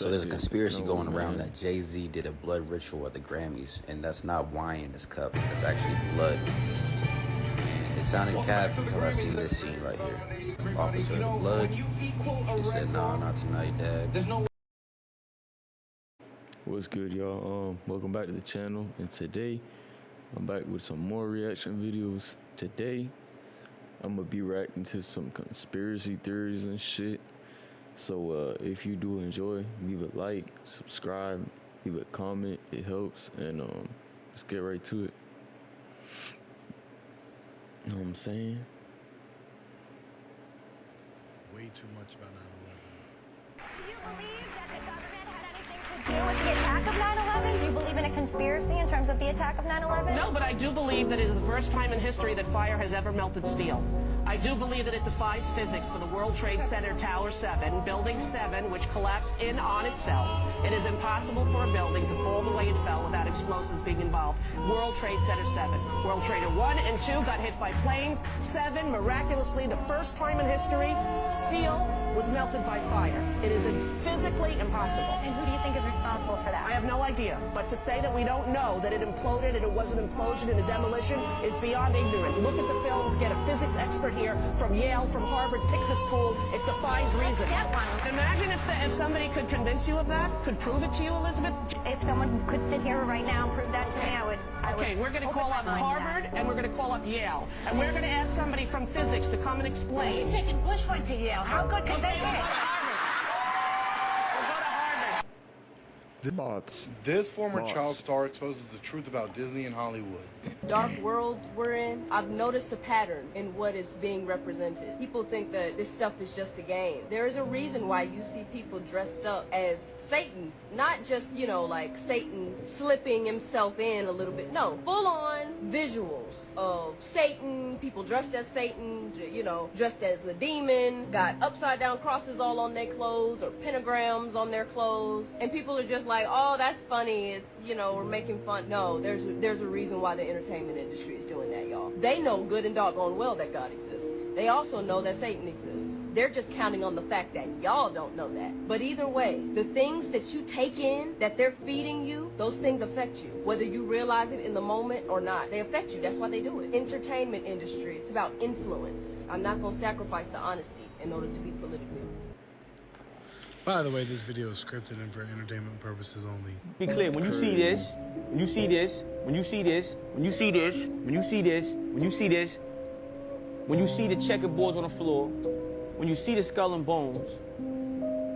So there's a conspiracy going around that Jay-Z did a blood ritual at the Grammys, and that's not wine in this cup, that's actually blood. And it sounded cap until I seen this scene right here. Officer of the blood, she said, nah, not tonight, Dad. What's good, y'all? Welcome back to the channel, and today I'm back with some more reaction videos. Today I'm gonna be reacting to some conspiracy theories and shit. So if you do enjoy, leave a like, subscribe, leave a comment, it helps. And let's get right to it. You know what I'm saying? Way too much about 9/11. Do you believe that the government had anything to do with the attack of 9/11? Do you believe in a conspiracy in terms of the attack of 9/11? No, but I do believe that it is the first time in history that fire has ever melted steel. I do believe that it defies physics for the World Trade Center Tower 7, Building 7, which collapsed in on itself. It is impossible for a building to fall the way it fell without explosives being involved. World Trade Center 7. World Trader 1 and 2 got hit by planes. 7, miraculously, the first time in history, steel was melted by fire. It is physically impossible. And who do you think is responsible for that? I have no idea, but to say that we don't know that it imploded and it was an implosion and a demolition is beyond ignorant. Look at the films, get a physics expert here from Yale, from Harvard, pick the school. It defies reason. Get one. Imagine if somebody could convince you of that, could prove it to you, Elizabeth. If someone could sit here right now and prove that to me, I would. Okay, we're going to call up Harvard and we're going to call up Yale. And we're going to ask somebody from physics to come and explain. Wait a second, Bush went to Yale. How good could they be? We'll go to Harvard. Bots. This former Bots. child star exposes the truth about Disney and Hollywood. Dark world we're in, I've noticed a pattern in what is being represented. People think that this stuff is just a game. There is a reason why you see people dressed up as Satan. Not just, you know, like Satan slipping himself in a little bit. No, full on visuals of Satan, people dressed as Satan, you know, dressed as a demon, got upside down crosses all on their clothes or pentagrams on their clothes. And people are just like, oh, that's funny. It's, you know, we're making fun. No, there's a reason why the entertainment industry is doing that, y'all. They know good and doggone well that God exists. They also know that Satan exists. They're just counting on the fact that y'all don't know that. But either way, the things that you take in, that they're feeding you, those things affect you. Whether you realize it in the moment or not, they affect you. That's why they do it. Entertainment industry, it's about influence. I'm not going to sacrifice the honesty in order to be political. By the way, this video is scripted and for entertainment purposes only. Be clear, when you see this, when you see this, when you see this, when you see this, when you see this, when you see this, when you see the checkerboards on the floor, when you see the skull and bones,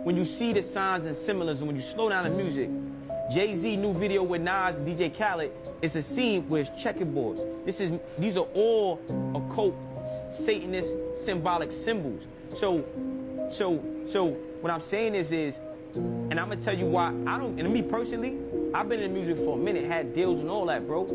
when you see the signs and symbolism, when you slow down the music, Jay-Z new video with Nas and DJ Khaled, it's a scene where it's checkerboards. These are all occult, Satanist, symbolic symbols. So what I'm saying is, and I'm gonna tell you why and me personally, I've been in music for a minute, had deals and all that, bro.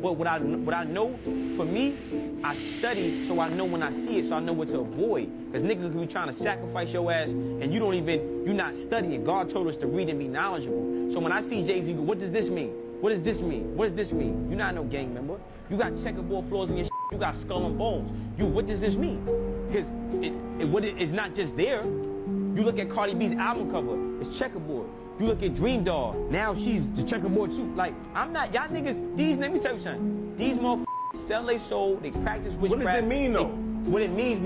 But what I know, for me, I study so I know when I see it, so I know what to avoid. Because niggas could be trying to sacrifice your ass, and you're not studying. God told us to read and be knowledgeable. So when I see Jay-Z, what does this mean? What does this mean? What does this mean? You're not no gang member. You got checkerboard floors in your shit. You got skull and bones. What does this mean? Because it's not just there. You look at Cardi B's album cover, it's checkerboard. You look at Dream Doll, now she's the checkerboard too. Like, I'm not, y'all niggas, let me tell you something. These motherfuckers sell their soul, they practice witchcraft. What does it mean though? What it means.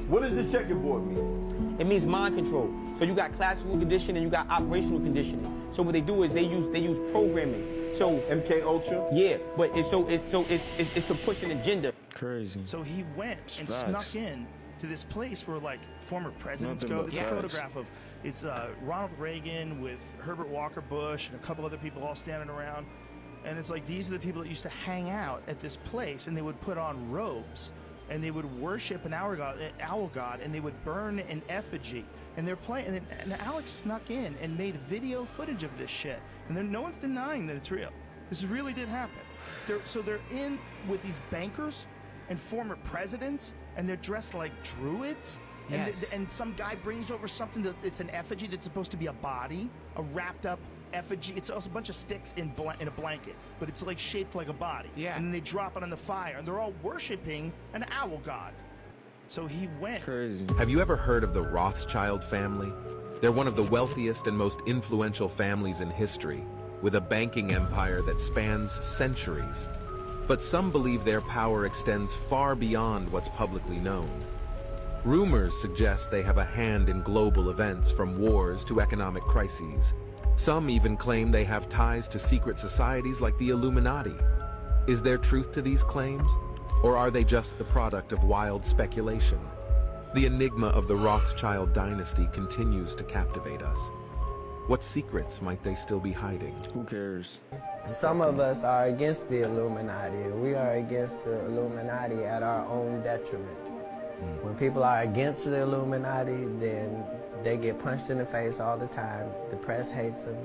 What does the checkerboard mean? It means mind control. So you got classical conditioning, you got operational conditioning. So what they do is they use programming. So MK Ultra? Yeah, but it's to push an agenda. Crazy. So he went and Facts. snuck in to this place where like former presidents Nothing go. but There's a facts. photograph of Ronald Reagan with Herbert Walker Bush and a couple other people all standing around, and it's like these are the people that used to hang out at this place, and they would put on robes and they would worship an owl god, and they would burn an effigy, and they're playing. And Alex snuck in and made video footage of this shit, and then no one's denying that it's real. This really did happen. They're in with these bankers and former presidents, and they're dressed like druids. Yes. And some guy brings over something it's an effigy that's supposed to be a body, a wrapped up effigy. It's also a bunch of sticks in a blanket, but it's like shaped like a body. Yeah. And then they drop it on the fire, and they're all worshiping an owl god. So he went. Crazy. Have you ever heard of the Rothschild family? They're one of the wealthiest and most influential families in history, with a banking empire that spans centuries. But some believe their power extends far beyond what's publicly known. Rumors suggest they have a hand in global events, from wars to economic crises. Some even claim they have ties to secret societies like the Illuminati. Is there truth to these claims? Or are they just the product of wild speculation? The enigma of the Rothschild dynasty continues to captivate us. What secrets might they still be hiding? Who cares? Some of us are against the Illuminati. We are against the Illuminati at our own detriment. When people are against the Illuminati, then they get punched in the face all the time. The press hates them.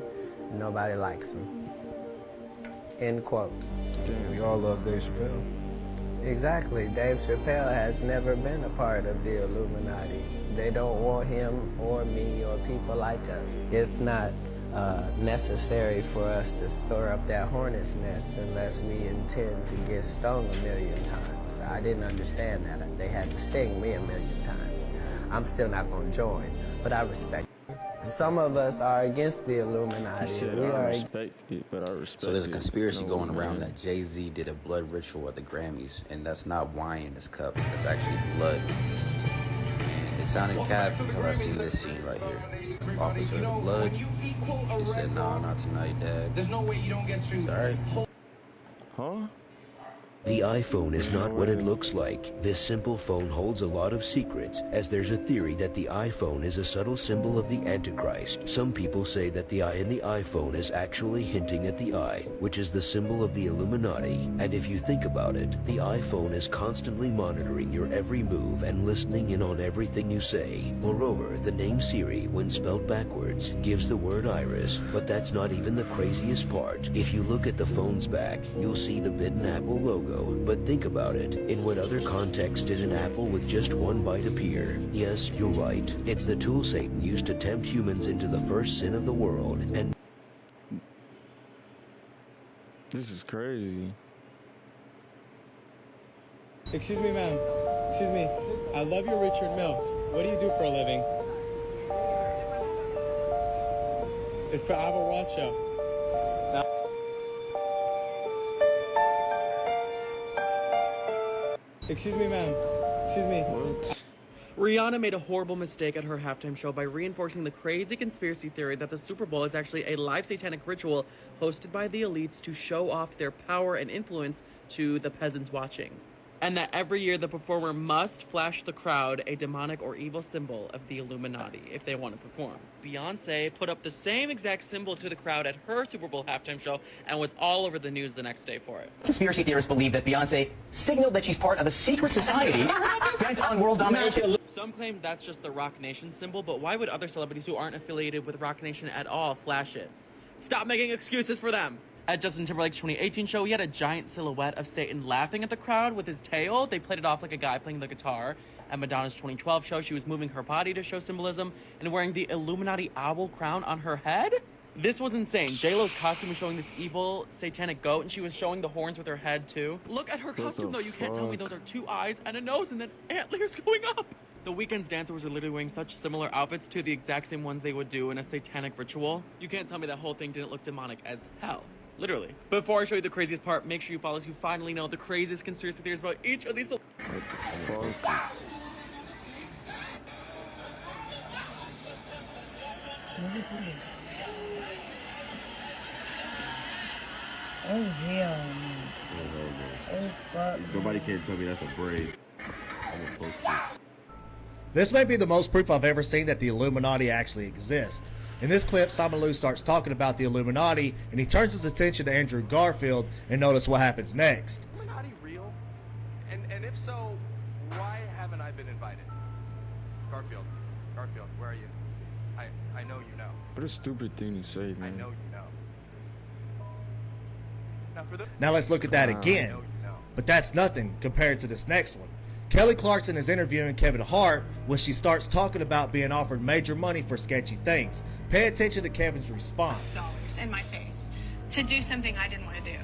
Nobody likes them. End quote. Damn. We all love Dave Chappelle. Exactly. Dave Chappelle has never been a part of the Illuminati. They don't want him or me or people like us. It's not necessary for us to stir up that hornet's nest unless we intend to get stung a million times. I didn't understand that. They had to sting me a million times. I'm still not going to join, but I respect it. Some of us are against the Illuminati. He said, We I are respect it, but I respect it. So there's a conspiracy No, going around man. that Jay-Z did a blood ritual at the Grammys, and that's not wine in his cup. That's actually blood. And it sounded cat until I seen this scene right here. Officer of the blood. She said, "Nah, not tonight, Dad." There's no way you don't get streams. Alright. Huh? The iPhone is not what it looks like. This simple phone holds a lot of secrets, as there's a theory that the iPhone is a subtle symbol of the Antichrist. Some people say that the eye in the iPhone is actually hinting at the eye, which is the symbol of the Illuminati. And if you think about it, the iPhone is constantly monitoring your every move and listening in on everything you say. Moreover, the name Siri, when spelled backwards, gives the word iris, but that's not even the craziest part. If you look at the phone's back, you'll see the bitten Apple logo. But think about it. In what other context did an apple with just one bite appear? Yes, you're right. It's the tool Satan used to tempt humans into the first sin of the world, and This is crazy. Excuse me, ma'am. Excuse me. I love you, Richard Mill. What do you do for a living? I have a Roth show. Excuse me, ma'am. Excuse me. What? Rihanna made a horrible mistake at her halftime show by reinforcing the crazy conspiracy theory that the Super Bowl is actually a live satanic ritual hosted by the elites to show off their power and influence to the peasants watching. And that every year the performer must flash the crowd a demonic or evil symbol of the Illuminati if they want to perform. Beyonce put up the same exact symbol to the crowd at her Super Bowl halftime show and was all over the news the next day for it. Conspiracy theorists believe that Beyonce signaled that she's part of a secret society bent on world domination. Some claim that's just the Rock Nation symbol, but why would other celebrities who aren't affiliated with Rock Nation at all flash it? Stop making excuses for them! At Justin Timberlake's 2018 show, he had a giant silhouette of Satan laughing at the crowd with his tail. They played it off like a guy playing the guitar. At Madonna's 2012 show, she was moving her body to show symbolism and wearing the Illuminati owl crown on her head. This was insane. J-Lo's costume was showing this evil satanic goat, and she was showing the horns with her head too. Look at her costume though. You can't tell me those are two eyes and a nose and then antlers going up. The Weeknd's dancers are literally wearing such similar outfits to the exact same ones they would do in a satanic ritual. You can't tell me that whole thing didn't look demonic as hell. Literally. Before I show you the craziest part, make sure you follow so you finally know the craziest conspiracy theories about each of these. What the fuck? Oh, hell no. Oh, fuck. Nobody can tell me that's a braid. I'm supposed to. This may be the most proof I've ever seen that the Illuminati actually exists. In this clip, Simon Lou starts talking about the Illuminati, and he turns his attention to Andrew Garfield, and notice what happens next. Illuminati real? And if so, why haven't I been invited? Garfield, where are you? I know you know. What a stupid thing to say, man. I know you know. Now let's look at that again. But that's nothing compared to this next one. Kelly Clarkson is interviewing Kevin Hart when she starts talking about being offered major money for sketchy things. Pay attention to Kevin's response. $dollars in my face to do something I didn't want to do.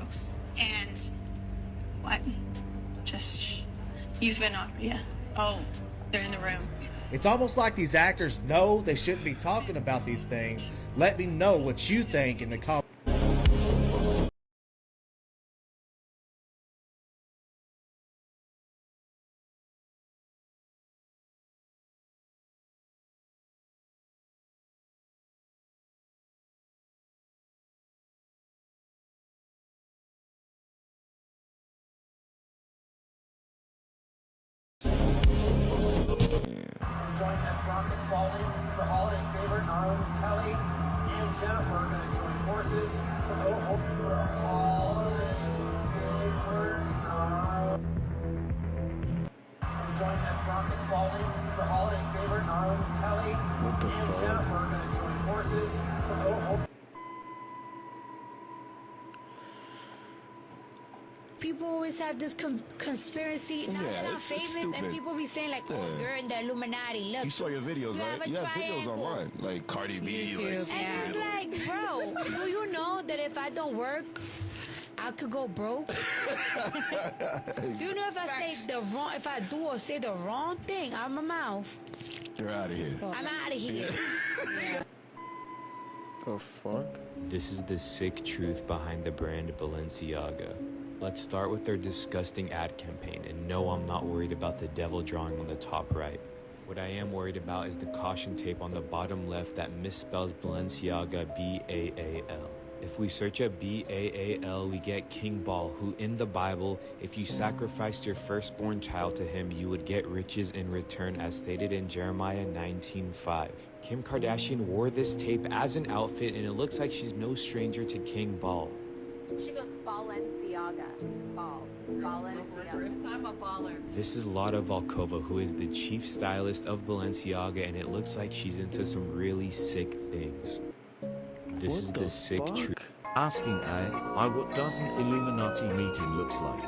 And what? Just, you've been offered, yeah. Oh, they're in the room. It's almost like these actors know they shouldn't be talking about these things. Let me know what you think in the comments. Join Esperanza Spalding, her holiday favorite, Arlen Kelly, and Jennifer are going to join forces for the holiday favorite. Join Esperanza Spalding, her holiday favorite, Arlen Kelly, and Jennifer are going to join forces for the People always have this conspiracy. Now that I'm famous, and people be saying like, "Oh, you're in the Illuminati." Look, You saw your videos, right? You have videos online, like Cardi B. YouTube, and it's like, bro, do you know that if I don't work, I could go broke? Do you know if I do or say the wrong thing out of my mouth, You're out of here. I'm out of here. Yeah. The fuck? This is the sick truth behind the brand Balenciaga. Let's start with their disgusting ad campaign, and no, I'm not worried about the devil drawing on the top right. What I am worried about is the caution tape on the bottom left that misspells Balenciaga B-A-A-L. If we search up B-A-A-L, we get King Baal, who in the Bible, if you sacrificed your firstborn child to him, you would get riches in return, as stated in Jeremiah 19:5. Kim Kardashian wore this tape as an outfit, and it looks like she's no stranger to King Baal. She goes Balenciaga. Balenciaga. I'm a baller. This is Lada Volkova, who is the chief stylist of Balenciaga, and it looks like she's into some really sick things. This is the sick truth. Asking I what does an Illuminati meeting looks like?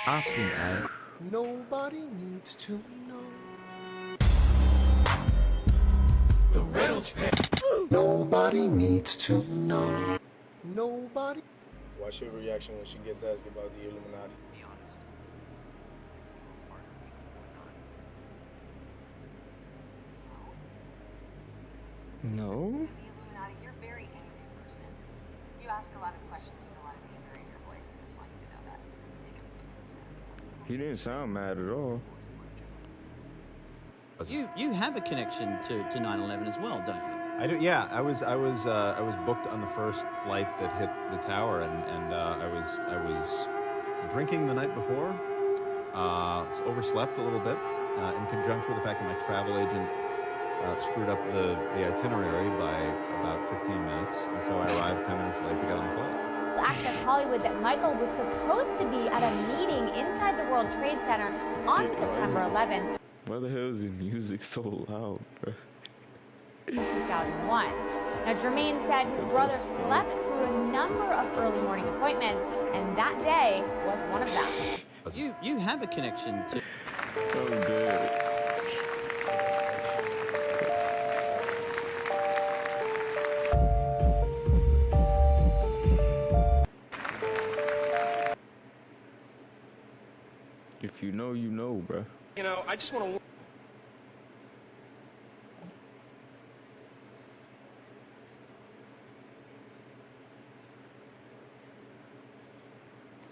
Asking I. Nobody needs to know. The Reynolds pit. Nobody needs to know. Nobody. What's your reaction when she gets asked about the Illuminati? Be honest. No? The Illuminati, you're a very angry person. You ask a lot of questions with a lot of anger in your voice. I just want you to know that because you make a percentage of every time. He didn't sound mad at all. You have a connection to 9/11 as well, don't you? I do. Yeah, I was booked on the first flight that hit the tower, and I was drinking the night before. Overslept a little bit in conjunction with the fact that my travel agent screwed up the itinerary by about 15 minutes, and so I arrived 10 minutes late to get on the flight. Access Hollywood that Michael was supposed to be at a meeting inside the World Trade Center on September 11th. Why the hell is the music so loud, bro? 2001. Now, Jermaine said his brother slept through a number of early morning appointments, and that day was one of them. You have a connection to. I'm dead. If you know, you know, bro. You know, I just want to.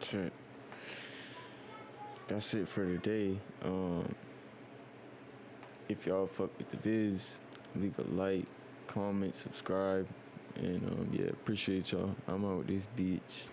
Shit. That's it for today. If y'all fuck with the vids, leave a like, comment, subscribe, and yeah, appreciate y'all. I'm out with this bitch.